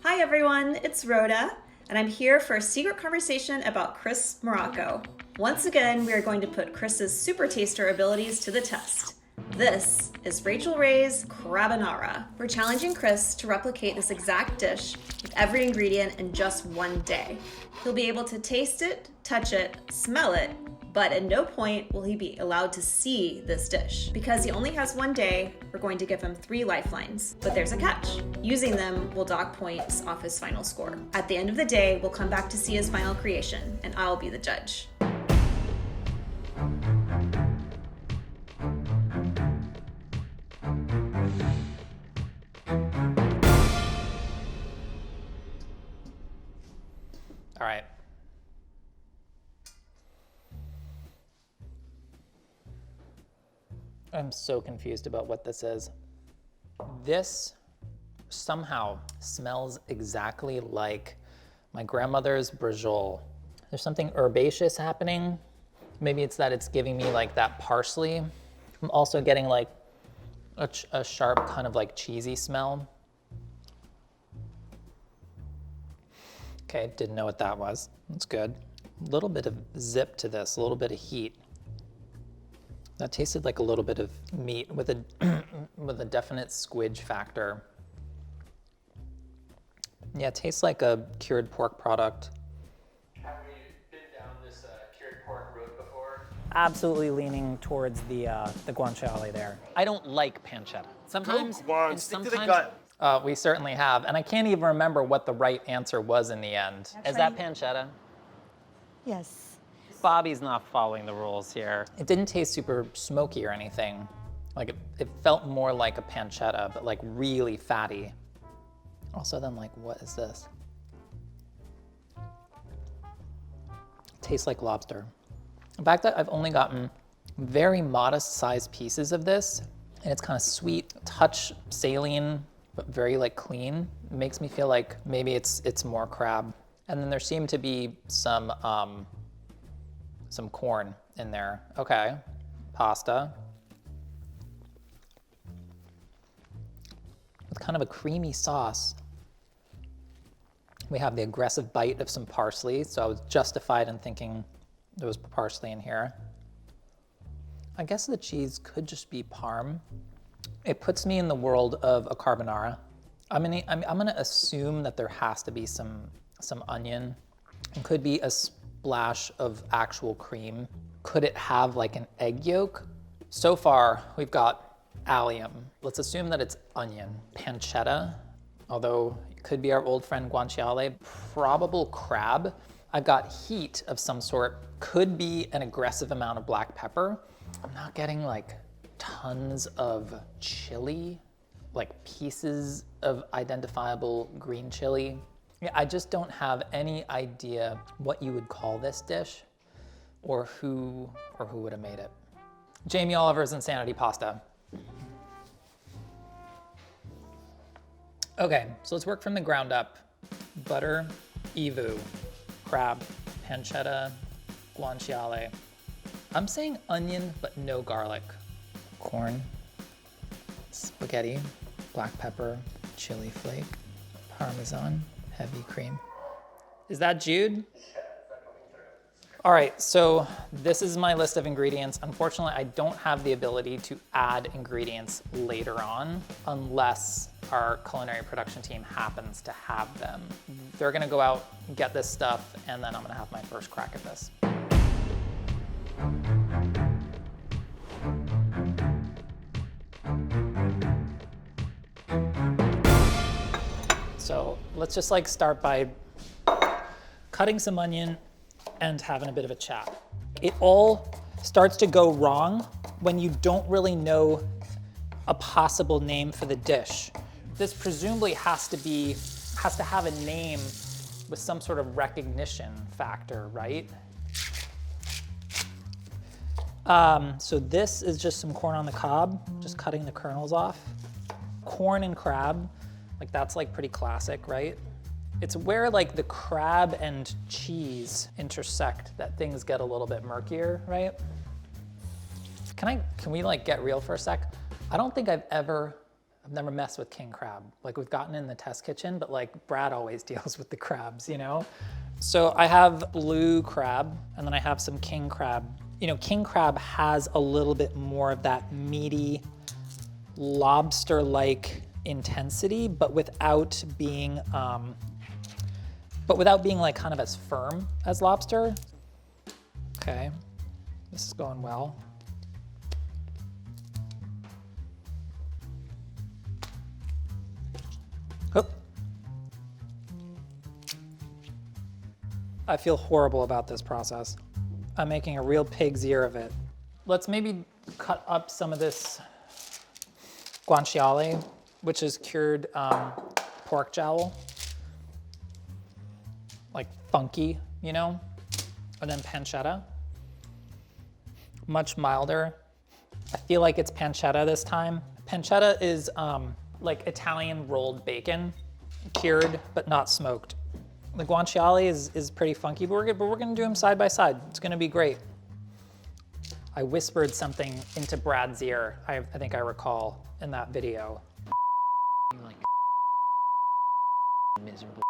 Hi everyone, it's Rhoda, and I'm here for a secret conversation about Chris Morocco. Once again, we are going to put Chris's super taster abilities to the test. This is Rachael Ray's Carbonara. We're challenging Chris to replicate this exact dish with every ingredient in just one day. He'll be able to taste it, touch it, smell it, but at no point will he be allowed to see this dish. Because he only has one day, we're going to give him 3 lifelines. But there's a catch. Using them will dock points off his final score. At the end of the day, we'll come back to see his final creation, and I'll be the judge. All right. I'm so confused about what this is. This somehow smells exactly like my grandmother's brajol. There's something herbaceous happening. Maybe it's that it's giving me like that parsley. I'm also getting like a sharp kind of like cheesy smell. Okay, didn't know what that was. That's good. A little bit of zip to this, a little bit of heat. That tasted like a little bit of meat with a with a definite squidge factor. Yeah, it tastes like a cured pork product. Have we been down this cured pork road before? Absolutely leaning towards the guanciale there. I don't like pancetta. Sometimes, Guan, stick to the gut. we certainly have, and I can't even remember what the right answer was in the end. Is that pancetta? Yes. Bobby's not following the rules here. It didn't taste super smoky or anything. Like it felt more like a pancetta, but like really fatty. Also then like, what is this? Tastes like lobster. The fact that I've only gotten very modest sized pieces of this, and it's kind of sweet, touch saline, but very like clean, makes me feel like maybe it's more crab. And then there seemed to be some corn in there. Okay, pasta. With kind of a creamy sauce. We have the aggressive bite of some parsley, so I was justified in thinking there was parsley in here. I guess the cheese could just be Parm. It puts me in the world of a carbonara. I'm gonna assume that there has to be some onion. It could be a splash of actual cream. Could it have like an egg yolk? So far, we've got allium. Let's assume that it's onion. Pancetta, although it could be our old friend guanciale. Probable crab. I've got heat of some sort. Could be an aggressive amount of black pepper. I'm not getting like tons of chili, like pieces of identifiable green chili. Yeah, I just don't have any idea what you would call this dish or who would have made it. Jamie Oliver's Insanity Pasta. Okay, so let's work from the ground up. Butter, evu, crab, pancetta, guanciale. I'm saying onion, but no garlic. Corn, spaghetti, black pepper, chili flake, parmesan, heavy cream. Is that Jude? All right, so this is my list of ingredients. Unfortunately, I don't have the ability to add ingredients later on unless our culinary production team happens to have them. They're gonna go out and get this stuff, and then I'm gonna have my first crack at this. So let's just like start by cutting some onion and having a bit of a chat. It all starts to go wrong when you don't really know a possible name for the dish. This presumably has to have a name with some sort of recognition factor, right? So this is just some corn on the cob, just cutting the kernels off. Corn and crab, like that's like pretty classic, right? It's where like the crab and cheese intersect that things get a little bit murkier, right? Can we like get real for a sec? I don't think I've ever I've never messed with king crab. Like we've gotten in the test kitchen, but like Brad always deals with the crabs, you know? So I have blue crab and then I have some king crab. You know, king crab has a little bit more of that meaty, lobster-like intensity, but without being like kind of as firm as lobster. Okay, this is going well. Oop. I feel horrible about this process. I'm making a real pig's ear of it. Let's maybe cut up some of this guanciale, which is cured pork jowl. Like funky, you know? And then pancetta. Much milder. I feel like it's pancetta this time. Pancetta is like Italian rolled bacon, cured but not smoked. The guanciale is pretty funky, but we're gonna do them side by side. It's gonna be great. I whispered something into Brad's ear, I think I recall in that video. Like miserable.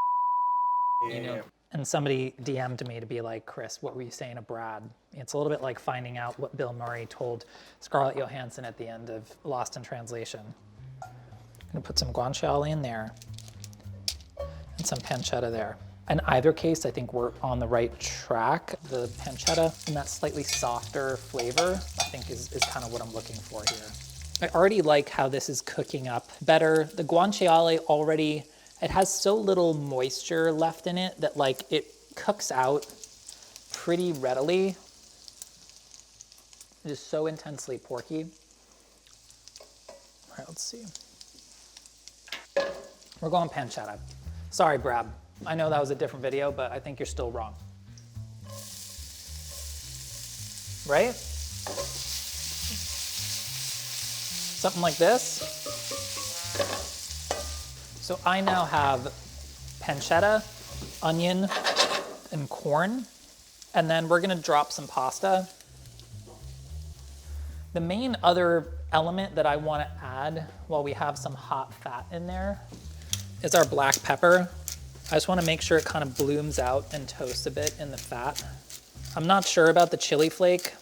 You know? And somebody DM'd me to be like, Chris, what were you saying to Brad? It's a little bit like finding out what Bill Murray told Scarlett Johansson at the end of Lost in Translation. I'm gonna put some guanciale in there and some pancetta there. In either case, I think we're on the right track. The pancetta and that slightly softer flavor, I think is kind of what I'm looking for here. I already like how this is cooking up better. The guanciale already, it has so little moisture left in it that like it cooks out pretty readily. It is so intensely porky. All right, let's see. We're going pancetta. Sorry, Brad. I know that was a different video, but I think you're still wrong. Right? Something like this. So I now have pancetta, onion, and corn, and then we're gonna drop some pasta. The main other element that I wanna add while we have some hot fat in there is our black pepper. I just wanna make sure it kind of blooms out and toasts a bit in the fat. I'm not sure about the chili flake.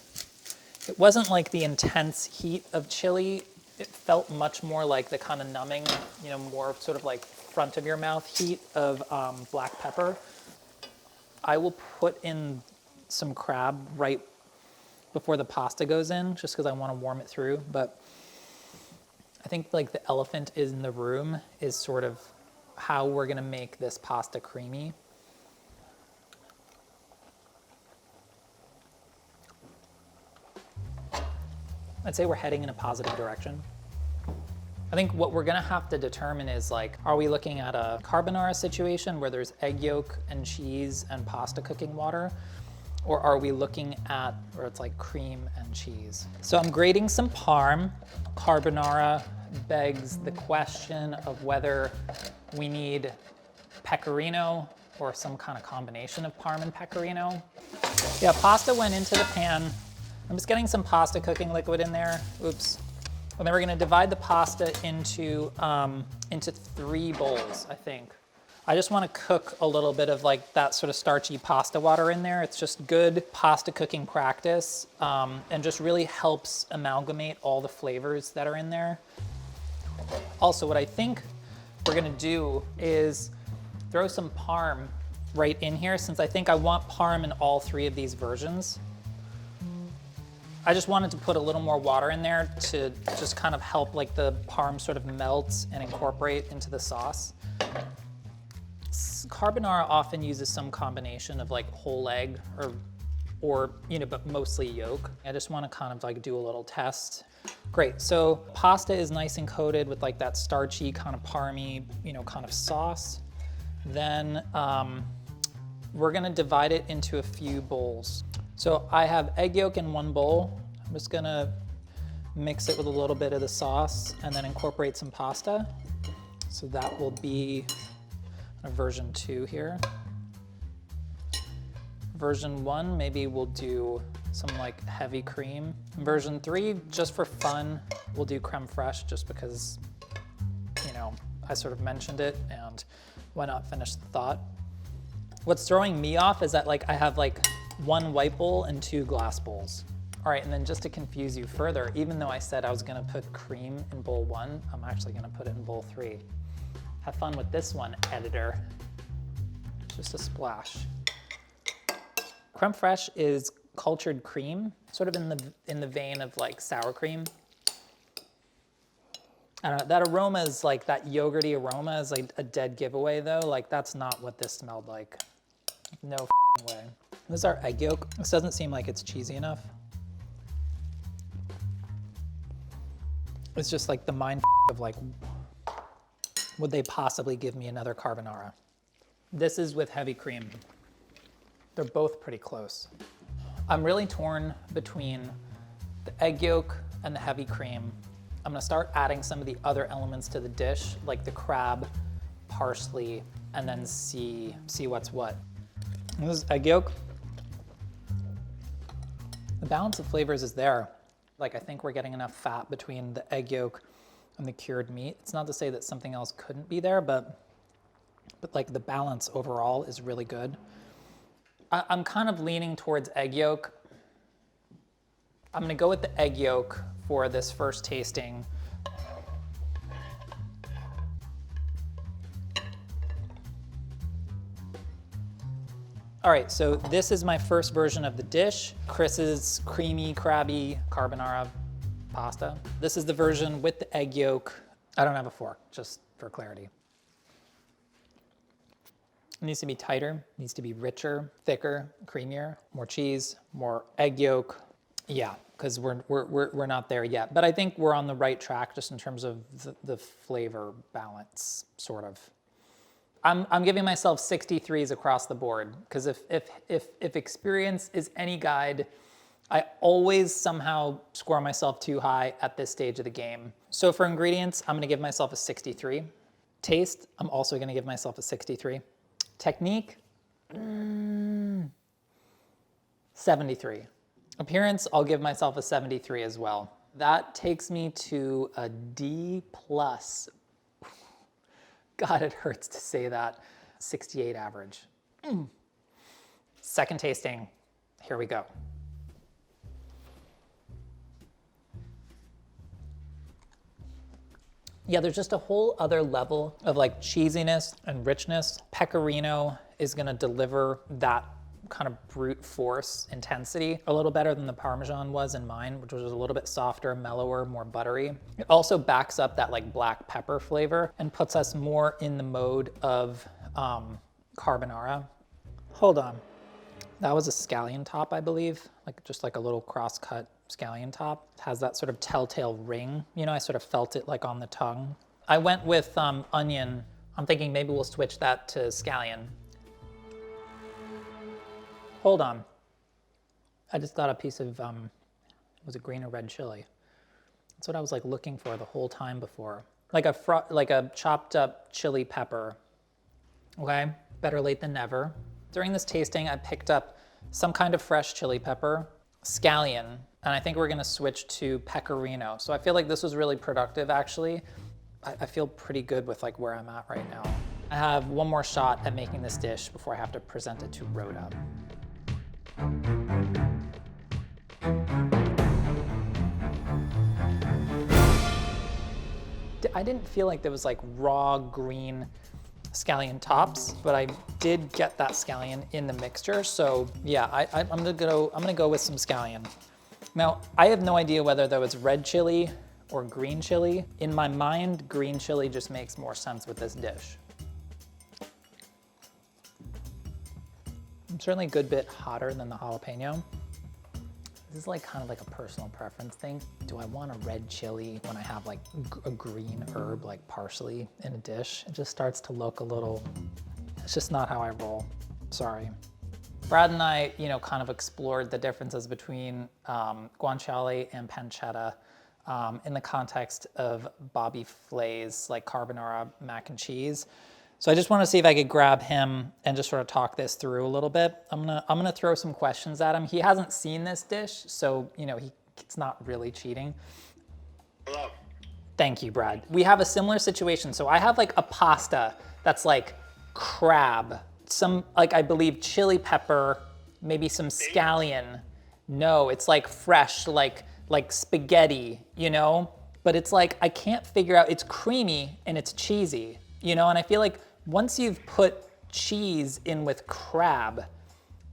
It wasn't like the intense heat of chili. It felt much more like the kind of numbing, you know, more sort of like front of your mouth heat of black pepper. I will put in some crab right before the pasta goes in, just because I want to warm it through. But I think like the elephant in the room is sort of how we're gonna make this pasta creamy. I'd say we're heading in a positive direction. I think what we're gonna have to determine is like, are we looking at a carbonara situation where there's egg yolk and cheese and pasta cooking water? Or are we looking at where it's like cream and cheese? So I'm grating some parm. Carbonara begs the question of whether we need pecorino or some kind of combination of parm and pecorino. Yeah, pasta went into the pan. I'm just getting some pasta cooking liquid in there. Oops. And then we're gonna divide the pasta into 3 bowls, I think. I just wanna cook a little bit of like that sort of starchy pasta water in there. It's just good pasta cooking practice and just really helps amalgamate all the flavors that are in there. Also, what I think we're gonna do is throw some parm right in here, since I think I want parm in all 3 of these versions. I just wanted to put a little more water in there to just kind of help like the parm sort of melt and incorporate into the sauce. Carbonara often uses some combination of like whole egg or you know, but mostly yolk. I just want to kind of like do a little test. Great, so pasta is nice and coated with like that starchy kind of parmy, you know, kind of sauce. Then we're gonna divide it into a few bowls. So I have egg yolk in 1 bowl. I'm just gonna mix it with a little bit of the sauce and then incorporate some pasta. So that will be version 2 here. Version 1, maybe we'll do some like heavy cream. Version 3, just for fun, we'll do creme fraiche just because I sort of mentioned it, and why not finish the thought? What's throwing me off is that like I have like 1 white bowl and 2 glass bowls. All right, and then just to confuse you further, even though I said I was gonna put cream in bowl 1, I'm actually gonna put it in bowl 3. Have fun with this one, editor. Just a splash. Creme fraiche is cultured cream, sort of in the vein of like sour cream. I don't know, that aroma is like, that yogurty aroma is like a dead giveaway though. Like that's not what this smelled like. No way. This is our egg yolk. This doesn't seem like it's cheesy enough. It's just like the mind of like, would they possibly give me another carbonara? This is with heavy cream. They're both pretty close. I'm really torn between the egg yolk and the heavy cream. I'm gonna start adding some of the other elements to the dish, like the crab, parsley, and then see what's what. This is egg yolk. The balance of flavors is there. Like I think we're getting enough fat between the egg yolk and the cured meat. It's not to say that something else couldn't be there, but like the balance overall is really good. I'm kind of leaning towards egg yolk. I'm gonna go with the egg yolk for this first tasting. All right, so this is my first version of the dish, Chris's creamy, crabby carbonara pasta. This is the version with the egg yolk. I don't have a fork, just for clarity. It needs to be tighter, needs to be richer, thicker, creamier, more cheese, more egg yolk. Yeah, because we're not there yet. But I think we're on the right track just in terms of the flavor balance, sort of. I'm giving myself 63s across the board, because if experience is any guide, I always somehow score myself too high at this stage of the game. So for ingredients, I'm gonna give myself a 63. Taste, I'm also gonna give myself a 63. Technique, 73. Appearance, I'll give myself a 73 as well. That takes me to a D+. God, it hurts to say that. 68 average. Second tasting, here we go. Yeah, there's just a whole other level of like cheesiness and richness. Pecorino is gonna deliver that kind of brute force intensity a little better than the Parmesan was in mine, which was a little bit softer, mellower, more buttery. It also backs up that like black pepper flavor and puts us more in the mode of carbonara. Hold on, that was a scallion top, I believe, like just like a little cross-cut scallion top. It has that sort of telltale ring. You know, I sort of felt it like on the tongue. I went with onion. I'm thinking maybe we'll switch that to scallion. Hold on. I just got a piece of, was it green or red chili? That's what I was like looking for the whole time before. Like a chopped up chili pepper. Okay, better late than never. During this tasting, I picked up some kind of fresh chili pepper, scallion, and I think we're gonna switch to pecorino. So I feel like this was really productive actually. I feel pretty good with like where I'm at right now. I have one more shot at making this dish before I have to present it to Rhoda. I didn't feel like there was like raw green scallion tops, but I did get that scallion in the mixture. So yeah, I'm gonna go with some scallion. Now, I have no idea whether there was red chili or green chili. In my mind, green chili just makes more sense with this dish. I'm certainly a good bit hotter than the jalapeno. This is like kind of like a personal preference thing. Do I want a red chili when I have like a green herb like parsley in a dish? It just starts to look a little, it's just not how I roll, sorry. Brad and I, you know, kind of explored the differences between guanciale and pancetta in the context of Bobby Flay's like carbonara mac and cheese. So I just want to see if I could grab him and just sort of talk this through a little bit. I'm gonna throw some questions at him. He hasn't seen this dish, so you know it's not really cheating. Hello. Thank you, Brad. We have a similar situation. So I have like a pasta that's like crab, some like I believe chili pepper, maybe some scallion. No, it's like fresh, like spaghetti, you know? But it's like, I can't figure out, it's creamy and it's cheesy, you know? And I feel like once you've put cheese in with crab,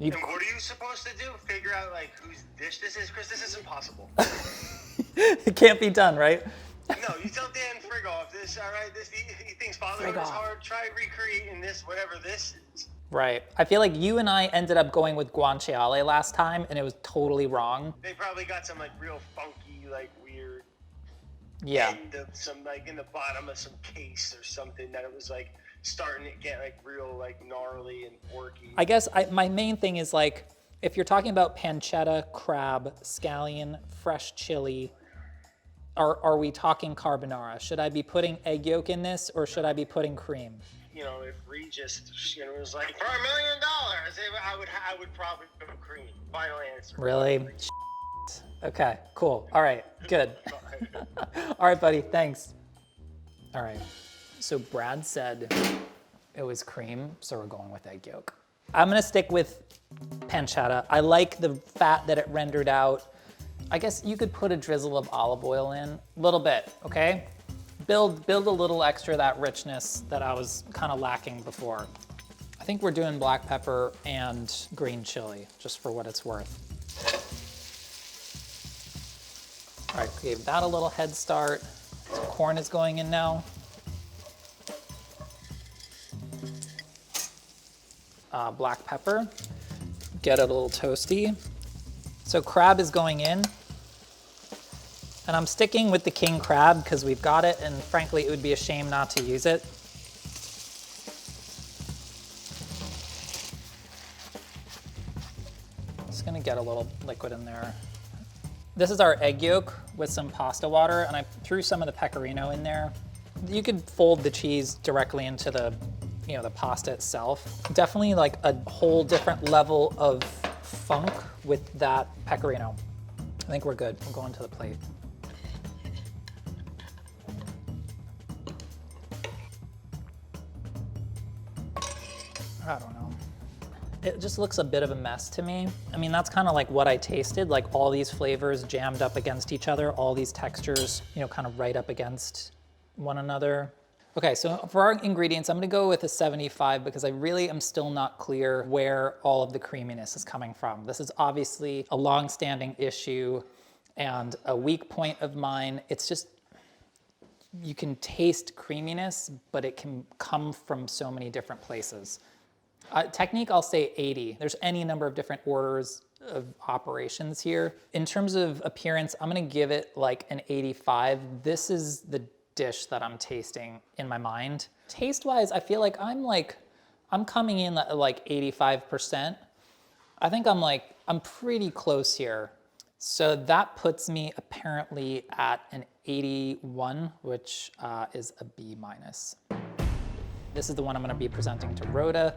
And what are you supposed to do? Figure out like whose dish this is? Chris, this is impossible. it can't be done, right? No, you tell Dan Frigoff this, all right? He thinks fatherhood is hard. Try recreating this, whatever this is. Right. I feel like you and I ended up going with guanciale last time, and it was totally wrong. They probably got some like real funky, like weird end of some like in the bottom of some case or something that it was like starting to get like real like gnarly and porky. I guess my main thing is like, if you're talking about pancetta, crab, scallion, fresh chili, are we talking carbonara? Should I be putting egg yolk in this or should I be putting cream? You know, if Regis, was like, for $1 million, I would probably go cream. Final answer. Really? Okay, cool. All right, good. All right, buddy, thanks. All right, so Brad said it was cream, so we're going with egg yolk. I'm gonna stick with pancetta. I like the fat that it rendered out. I guess you could put a drizzle of olive oil in, a little bit, okay? Build a little extra of that richness that I was kind of lacking before. I think we're doing black pepper and green chili, just for what it's worth. All right, gave that a little head start. So corn is going in now. Black pepper, get it a little toasty. So crab is going in. And I'm sticking with the king crab because we've got it, and frankly, it would be a shame not to use it. Just gonna get a little liquid in there. This is our egg yolk with some pasta water, and I threw some of the pecorino in there. You could fold the cheese directly into the, the pasta itself. Definitely like a whole different level of funk with that pecorino. I think we're good. We'll go into the plate. I don't know. It just looks a bit of a mess to me. I mean, that's kind of like what I tasted, like all these flavors jammed up against each other, all these textures, kind of right up against one another. Okay, so for our ingredients, I'm gonna go with a 75 because I really am still not clear where all of the creaminess is coming from. This is obviously a long-standing issue and a weak point of mine. It's just, you can taste creaminess, but it can come from so many different places. Technique, I'll say 80. There's any number of different orders of operations here. In terms of appearance, I'm gonna give it like an 85. This is the dish that I'm tasting in my mind. Taste-wise, I feel like I'm coming in at like 85%. I think I'm pretty close here. So that puts me apparently at an 81, which is a B minus. This is the one I'm gonna be presenting to Rhoda,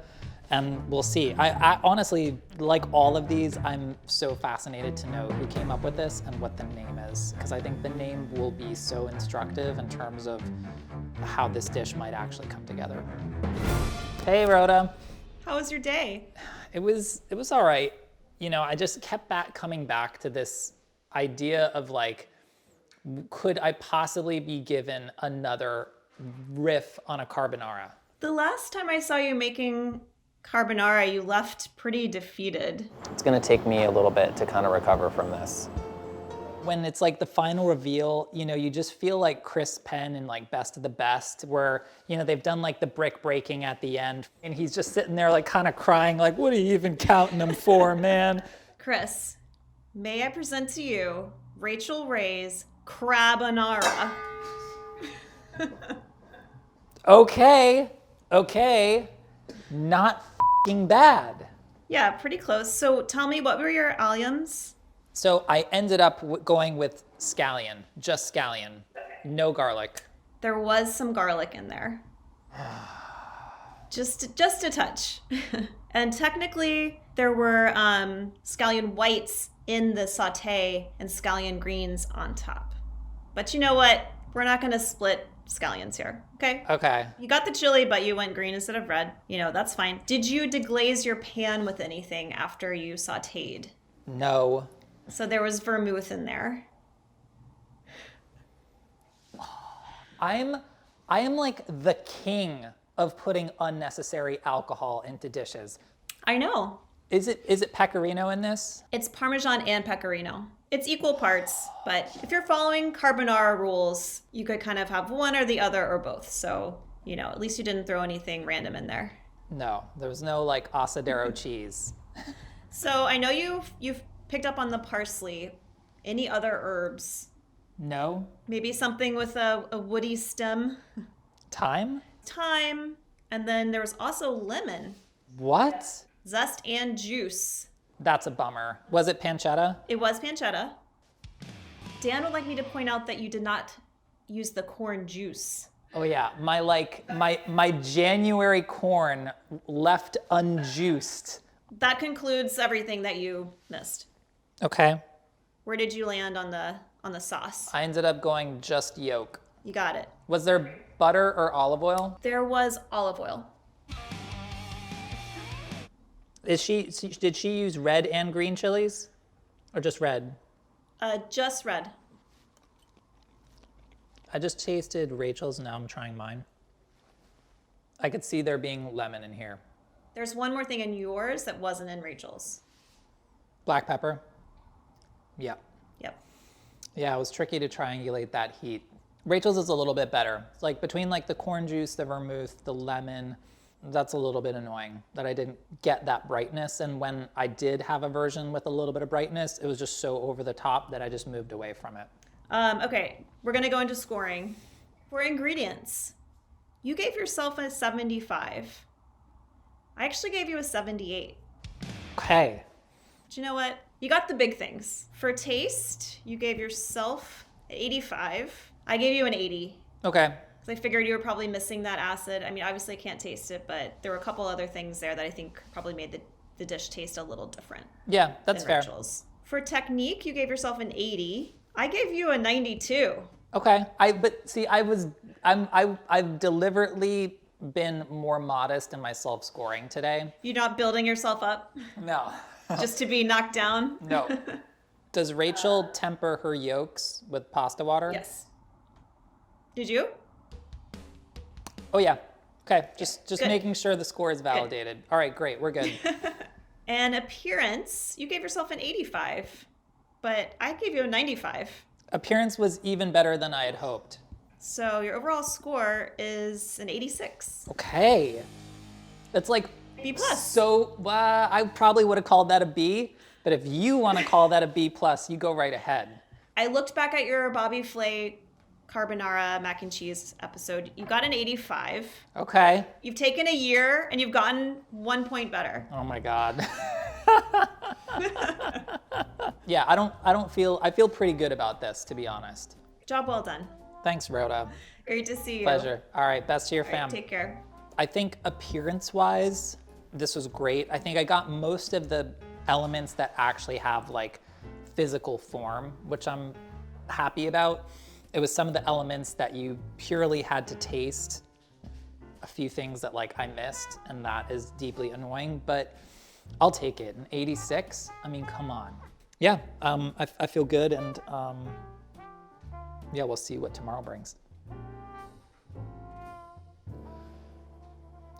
and we'll see. I honestly, like all of these, I'm so fascinated to know who came up with this and what the name is, because I think the name will be so instructive in terms of how this dish might actually come together. Hey, Rhoda. How was your day? It was all right. I just kept coming back to this idea of like, could I possibly be given another riff on a carbonara? The last time I saw you making carbonara, you left pretty defeated. It's gonna take me a little bit to kind of recover from this. When it's like the final reveal, you just feel like Chris Penn in like Best of the Best, where, they've done like the brick breaking at the end, and he's just sitting there like kind of crying, like, what are you even counting them for, man? Chris, May I present to you Rachael Ray's Crabonara? Okay, not f***ing bad. Yeah, pretty close. So tell me, what were your alliums? So I ended up going with scallion, just scallion, no garlic. There was some garlic in there. just a touch. And technically, there were scallion whites in the sauté and scallion greens on top. But you know what? We're not going to split scallions here, okay? Okay. You got the chili, but you went green instead of red. You know, that's fine. Did you deglaze your pan with anything after you sauteed? No. So there was vermouth in there. I am like the king of putting unnecessary alcohol into dishes. I know. Is it pecorino in this? It's Parmesan and Pecorino. It's equal parts, but if you're following carbonara rules, you could kind of have one or the other or both. So, you know, at least you didn't throw anything random in there. No, there was no like asadero cheese. So I know you've picked up on the parsley. Any other herbs? No. Maybe something with a woody stem. Thyme? Thyme. And then there was also lemon. What? Zest and juice. That's a bummer. Was it pancetta? It was pancetta. Dan would like me to point out that you did not use the corn juice. Oh yeah, my January corn left unjuiced. That concludes everything that you missed. Okay. Where did you land on the sauce? I ended up going just yolk. You got it. Was there butter or olive oil? There was olive oil. Did she use red and green chilies? Or just red? Just red. I just tasted Rachel's, now I'm trying mine. I could see there being lemon in here. There's one more thing in yours that wasn't in Rachel's. Black pepper? Yeah. Yep. Yeah, it was tricky to triangulate that heat. Rachel's is a little bit better. It's like between like the corn juice, the vermouth, the lemon, that's a little bit annoying that I didn't get that brightness. And when I did have a version with a little bit of brightness, it was just so over the top that I just moved away from it. Okay, we're gonna go into scoring. For ingredients, you gave yourself a 75. I actually gave you a 78. Okay. But you know what? You got the big things. For taste, you gave yourself an 85. I gave you an 80. Okay. I figured you were probably missing that acid. I mean, obviously I can't taste it, but there were a couple other things there that I think probably made the dish taste a little different. Yeah, that's than fair. Rachel's. For technique, you gave yourself an 80. I gave you a 92. Okay. I've deliberately been more modest in my self-scoring today. You're not building yourself up No. just to be knocked down? No. Does Rachel temper her yolks with pasta water? Yes. Did you? Oh yeah. Okay. Just Good. making sure the score is validated. All right, great. We're good. And appearance, you gave yourself an 85, but I gave you a 95. Appearance was even better than I had hoped. So your overall score is an 86. Okay. That's like B plus. So I probably would have called that a B, but if you want to call that a B plus, you go right ahead. I looked back at your Bobby Flay Carbonara mac and cheese episode. You got an 85. Okay. You've taken a year and you've gotten 1 point better. Oh my God. Yeah, I feel pretty good about this, to be honest. Job well done. Thanks, Rhoda. Great to see you. Pleasure. All right, best to your All right, fam. take care. I think appearance-wise, this was great. I think I got most of the elements that actually have like physical form, which I'm happy about. It was some of the elements that you purely had to taste. A few things that like I missed, and that is deeply annoying, but I'll take it. An 86, I mean, come on. Yeah, I feel good, and yeah, we'll see what tomorrow brings.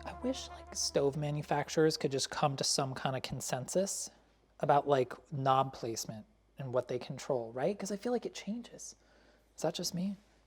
I wish like stove manufacturers could just come to some kind of consensus about like knob placement and what they control, right? Because I feel like it changes. Is that just me?